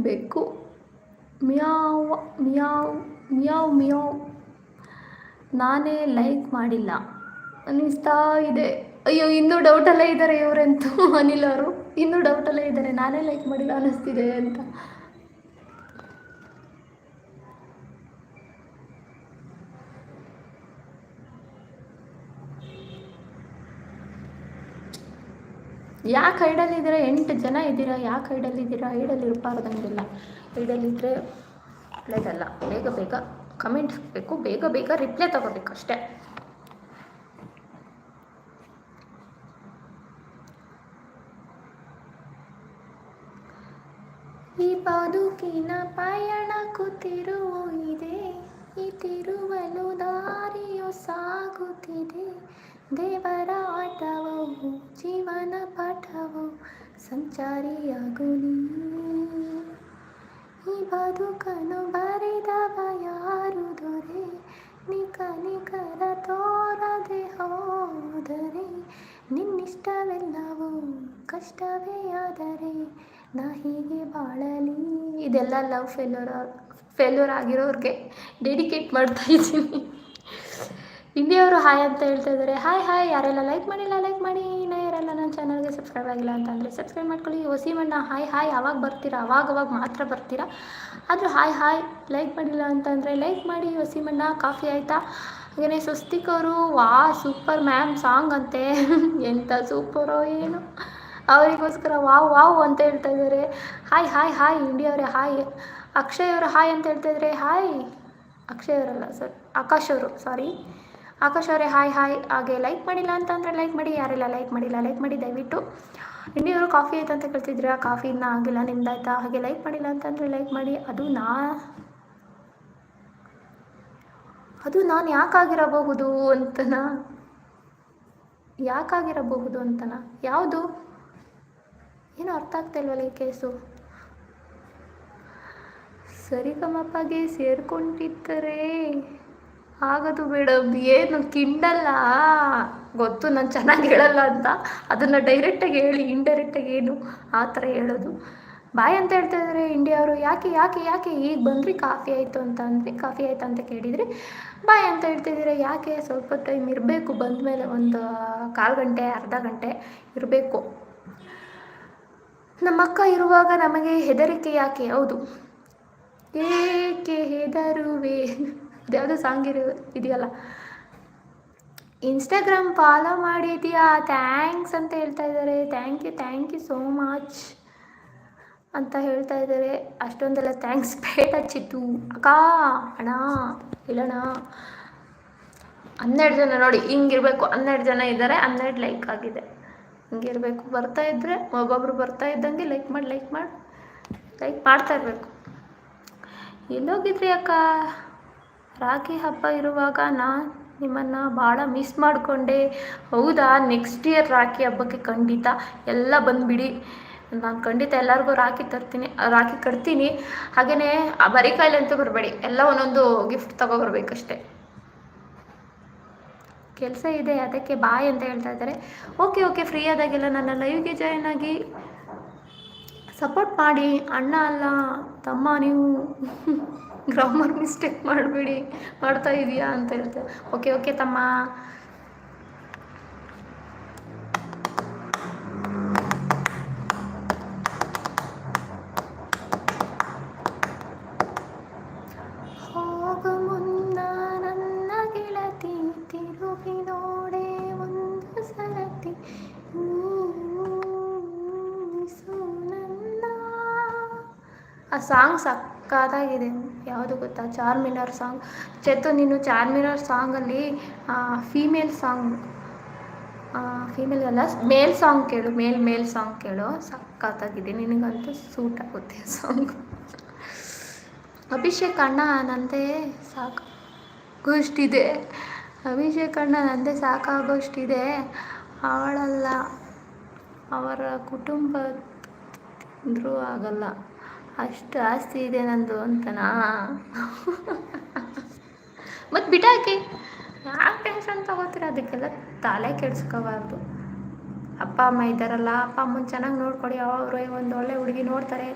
ಬೆಕ್ಕು ಮಿಯಾವ್ ಮಿಯಾವ್ ಮಿಯಾವ್ ಮಿಯಾವ್. ನಾನೇ ಲೈಕ್ ಮಾಡಿಲ್ಲ ಅನ್ನಿಸ್ತಾ ಇದೆ. ಅಯ್ಯೋ, ಇನ್ನೂ ಡೌಟಲ್ಲೇ ಇದ್ದಾರೆ ಇವರಂತೂ. ಅನಿಲ್ ಅವರು ಇನ್ನೂ ಡೌಟಲ್ಲೇ ಇದ್ದಾರೆ, ನಾನೇ ಲೈಕ್ ಮಾಡಿಲ್ಲ ಅನ್ನಿಸ್ತಿದೆ ಅಂತ. ಯಾಕೆ ಐಡಲ್ಲಿದ್ದೀರಾ? 8 ಜನ ಇದ್ದೀರಾ, ಯಾಕೆ ಐಡಲ್ಲಿದ್ದೀರಾ? ಐಡಲ್ಲಿ ಇರಬಾರ್ದಂಗಿಲ್ಲ. ಐಡಲ್ಲಿದ್ದರೆ ಒಳ್ಳೇದಲ್ಲ. ಬೇಗ ಬೇಗ ಕಮೆಂಟ್ಸ್ ಬೇಕು, ಬೇಗ ಬೇಗ ರಿಪ್ಲೈ ತಗೋಬೇಕು ಅಷ್ಟೇ. ಈ ಬದುಕಿನ ಪಯಣಕ್ಕೂ ತಿರುವು ಇದೆ, ಈ ತಿರುವಲು ದಾರಿಯು ಸಾಗುತ್ತಿದೆ. ದೇವರ ಆಟವು ಜೀವನ ಪಾಠವು, ಸಂಚಾರಿಯಾಗು ನೀ. ಈ ಬದುಕನ್ನು ಬರೆದವ ಯಾರು ದೊರೆ, ನಿಕನಿಕರ ತೋರದೆ ಹೋದರೆ, ನಿನ್ನಿಷ್ಟವೆಲ್ಲವೂ ಕಷ್ಟವೇ ಆದರೆ ನಾ ಹೀಗೆ ಬಾಳಲಿ. ಇದೆಲ್ಲ ಲವ್ ಫೇಲ್ಯೂರ್ ಆಗಿರೋರಿಗೆ ಡೆಡಿಕೇಟ್ ಮಾಡ್ತಾ ಇದ್ದೀನಿ. ಇಂಡಿಯವರು ಹಾಯ್ ಅಂತ ಹೇಳ್ತಾ ಇದ್ದಾರೆ. ಹಾಯ್. ಯಾರೆಲ್ಲ ಲೈಕ್ ಮಾಡಿಲ್ಲ ಲೈಕ್ ಮಾಡಿ, ಇನ್ನು ಯಾರೆಲ್ಲ ನನ್ನ ಚಾನಲ್ಗೆ ಸಬ್ಸ್ಕ್ರೈಬ್ ಆಗಿಲ್ಲ ಅಂತಂದರೆ ಸಬ್ಸ್ಕ್ರೈಬ್ ಮಾಡ್ಕೊಳ್ಳಿ. ವಸೀಮಣ್ಣ ಹಾಯ್. ಅವಾಗ ಬರ್ತೀರಾ, ಅವಾಗ ಮಾತ್ರ ಬರ್ತೀರಾ. ಆದರೂ ಹಾಯ್ ಲೈಕ್ ಮಾಡಿಲ್ಲ ಅಂತಂದರೆ ಲೈಕ್ ಮಾಡಿ. ವಸೀಮಣ್ಣ ಕಾಫಿ ಆಯಿತಾ? ಹಾಗೆಯೇ ಸ್ವಸ್ತಿಕ್ ಅವರು ಸೂಪರ್ ಮ್ಯಾಮ್ ಸಾಂಗ್ ಅಂತೆ. ಎಂಥ ಸೂಪರೋ ಏನು, ಅವರಿಗೋಸ್ಕರ ವಾವ್ ಅಂತ ಹೇಳ್ತಾ ಇದ್ದಾರೆ. Hi ಇಂಡಿಯವರೇ hi. ಅಕ್ಷಯ್ ಅವರು ಹಾಯ್ ಅಂತ ಹೇಳ್ತಾ ಇದ್ದಾರೆ. ಹಾಯ್ ಅಕ್ಷಯ್ ಅವರಲ್ಲ ಸರ್, ಆಕಾಶ್ ಅವರು, ಸಾರಿ ಆಕಾಶ್ ಅವರೇ ಹಾಯ್. ಹಾಗೆ ಲೈಕ್ ಮಾಡಿಲ್ಲ ಅಂತಂದರೆ ಲೈಕ್ ಮಾಡಿ. ಯಾರೆಲ್ಲ ಲೈಕ್ ಮಾಡಿಲ್ಲ ಲೈಕ್ ಮಾಡಿ ದಯವಿಟ್ಟು. ಇಂಡಿಯವರು ಕಾಫಿ ಆಯ್ತು ಅಂತ ಕೇಳ್ತಿದ್ದೀರಾ, ಕಾಫಿ ಇನ್ನೂ ಆಗಿಲ್ಲ, ನಿಮ್ದಾಯ್ತಾ? ಹಾಗೆ ಲೈಕ್ ಮಾಡಿಲ್ಲ ಅಂತಂದರೆ ಲೈಕ್ ಮಾಡಿ. ಅದು ನಾನು ಯಾಕಾಗಿರಬಹುದು ಅಂತನಾ ಯಾವುದು ಏನೂ ಅರ್ಥ ಆಗ್ತಾ ಇಲ್ವಲ್ಲ ಈ ಕೇಸು. ಸರಿಗಮಪಗೆ ಸೇರ್ಕೊಂಡಿದ್ದರೆ ಆಗದು ಮೇಡಮ್. ಏನು ಕಿಂಡಲ್ಲ ಗೊತ್ತು, ನಾನು ಚೆನ್ನಾಗಿ ಹೇಳಲ್ಲ ಅಂತ. ಅದನ್ನು ಡೈರೆಕ್ಟಾಗಿ ಹೇಳಿ, ಇಂಡೈರೆಕ್ಟಾಗಿ ಏನು ಆ ಥರ ಹೇಳೋದು. ಬಾಯ್ ಅಂತ ಹೇಳ್ತಾ ಇದ್ದಾರೆ ಇಂಡಿಯಾ ಅವರು. ಯಾಕೆ ಈಗ ಬಂದ್ರಿ? ಕಾಫಿ ಆಯಿತು ಅಂತ ಅಂದ್ರಿ, ಕಾಫಿ ಆಯ್ತು ಅಂತ ಕೇಳಿದ್ರಿ, ಬಾಯ್ ಅಂತ ಹೇಳ್ತಿದ್ದೀರಾ. ಯಾಕೆ? ಸ್ವಲ್ಪ ಟೈಮ್ ಇರಬೇಕು, ಬಂದ ಮೇಲೆ ಒಂದು 1/4 ಗಂಟೆ ಅರ್ಧ ಗಂಟೆ ಇರಬೇಕು. ನಮ್ಮ ಅಕ್ಕ ಇರುವಾಗ ನಮಗೆ ಹೆದರಿಕೆ ಯಾಕೆ? ಹೌದು, ಏಕೆ ಹೆದರುವೆ, ಅದ್ಯಾವುದೋ ಸಾಂಗ್ ಇದೆಯಲ್ಲ. ಇನ್ಸ್ಟಾಗ್ರಾಮ್ ಫಾಲೋ ಮಾಡಿದ್ಯಾ? ಥ್ಯಾಂಕ್ಸ್ ಅಂತ ಹೇಳ್ತಾ ಇದ್ದಾರೆ. ಥ್ಯಾಂಕ್ ಯು ಸೋ ಮಚ್ ಅಂತ ಹೇಳ್ತಾ ಇದ್ದಾರೆ. ಅಷ್ಟೊಂದೆಲ್ಲ ಥ್ಯಾಂಕ್ಸ್ ಬೇಡ ಚಿತ್ತು ಅಕ್ಕ. ಅಣ್ಣ ಇಲ್ಲಣ್ಣ, 12 ಜನ ನೋಡಿ, ಹಿಂಗಿರಬೇಕು. 12 ಜನ ಇದ್ದಾರೆ, 12 ಲೈಕ್ ಆಗಿದೆ. ಹಿಂಗಿರಬೇಕು. ಬರ್ತಾ ಇದ್ದರೆ ಒಬ್ಬೊಬ್ರು ಬರ್ತಾ ಇದ್ದಂಗೆ ಲೈಕ್ ಮಾಡಿ ಮಾಡ್ತಾ ಇರಬೇಕು. ಎಲ್ಲೋಗಿದ್ರಿ ಅಕ್ಕ? ರಾಖಿ ಹಬ್ಬ ಇರುವಾಗ ನಾನು ನಿಮ್ಮನ್ನು ಭಾಳ ಮಿಸ್ ಮಾಡಿಕೊಂಡೆ. ಹೌದಾ? ನೆಕ್ಸ್ಟ್ ಇಯರ್ ರಾಖಿ ಹಬ್ಬಕ್ಕೆ ಖಂಡಿತ ಎಲ್ಲ ಬಂದುಬಿಡಿ. ನಾನು ಖಂಡಿತ ಎಲ್ಲರಿಗೂ ರಾಖಿ ಕಟ್ತೀನಿ. ಹಾಗೆಯೇ ಬರೀ ಕಾಯಿಲೆ ಅಂತೂ ಬರಬೇಡಿ, ಎಲ್ಲ ಒಂದೊಂದು ಗಿಫ್ಟ್ ತೊಗೊಬರ್ಬೇಕಷ್ಟೆ. ಕೆಲಸ ಇದೆ ಅದಕ್ಕೆ ಬಾಯ್ ಅಂತ ಹೇಳ್ತಾ ಇದ್ದಾರೆ. ಓಕೆ ಫ್ರೀ ಆದಾಗೆಲ್ಲ ನನ್ನ ಲೈವ್ಗೆ ಜಾಯ್ನ್ ಆಗಿ ಸಪೋರ್ಟ್ ಮಾಡಿ. ಅಣ್ಣ ಅಲ್ಲ ತಮ್ಮ, ನೀವು ಗ್ರಾಮರ್ ಮಿಸ್ಟೇಕ್ ಮಾಡಬೇಡಿ, ಮಾಡ್ತಾ ಇದೀಯಾ ಅಂತ ಹೇಳ್ತಾರೆ. ಓಕೆ ತಮ್ಮ. ಹೋಗ ಮುನ್ನ ನನ್ನ ಗೆಳತಿ, ತಿರುಗಿ ನೋಡೆ ಒಂದು ಸರತಿ, ಆ ಸಾಂಗ್ ಸಕ್ಕತ್ತಾಗಿದೆ. ಯಾವುದು ಗೊತ್ತಾ? ಚಾರ್ಮಿನಾರ್ ಸಾಂಗ್. ಚೇತು, ನೀನು ಚಾರ್ಮಿನಾರ್ ಸಾಂಗಲ್ಲಿ ಫೀಮೇಲ್ ಅಲ್ಲ, ಮೇಲ್ ಸಾಂಗ್ ಕೇಳು, ಮೇಲ್ ಸಾಂಗ್ ಕೇಳು, ಸಕ್ಕತ್ತಾಗಿದೆ. ನಿನಗಂತೂ ಸೂಟ್ ಆಗುತ್ತೆ ಸಾಂಗ್. ಅಭಿಷೇಕ್ ಅಣ್ಣ ನಂದೇ ಸಾಕಾಗೋಷ್ಟಿದೆ. ಅವಳಲ್ಲ, ಅವರ ಕುಟುಂಬದ್ರೂ ಆಗಲ್ಲ, ಅಷ್ಟು ಆಸ್ತಿ ಇದೆ ನಂದು ಅಂತನಾ? ಮತ್ತು ಬಿಟ್ಟಾಕಿ, ಯಾಕೆ ಟೆನ್ಷನ್ ತಗೋತೀರ? ಅದಕ್ಕೆಲ್ಲ ತಲೆ ಕೆಡಿಸ್ಕೋಬಾರ್ದು. ಅಪ್ಪ ಅಮ್ಮ ಇದ್ದಾರಲ್ಲ, ಅಪ್ಪ ಅಮ್ಮನ ಚೆನ್ನಾಗಿ ನೋಡ್ಕೊಡಿ. ಅವರು ಒಂದು ಒಳ್ಳೆ ಹುಡುಗಿ ನೋಡ್ತಾರೆ.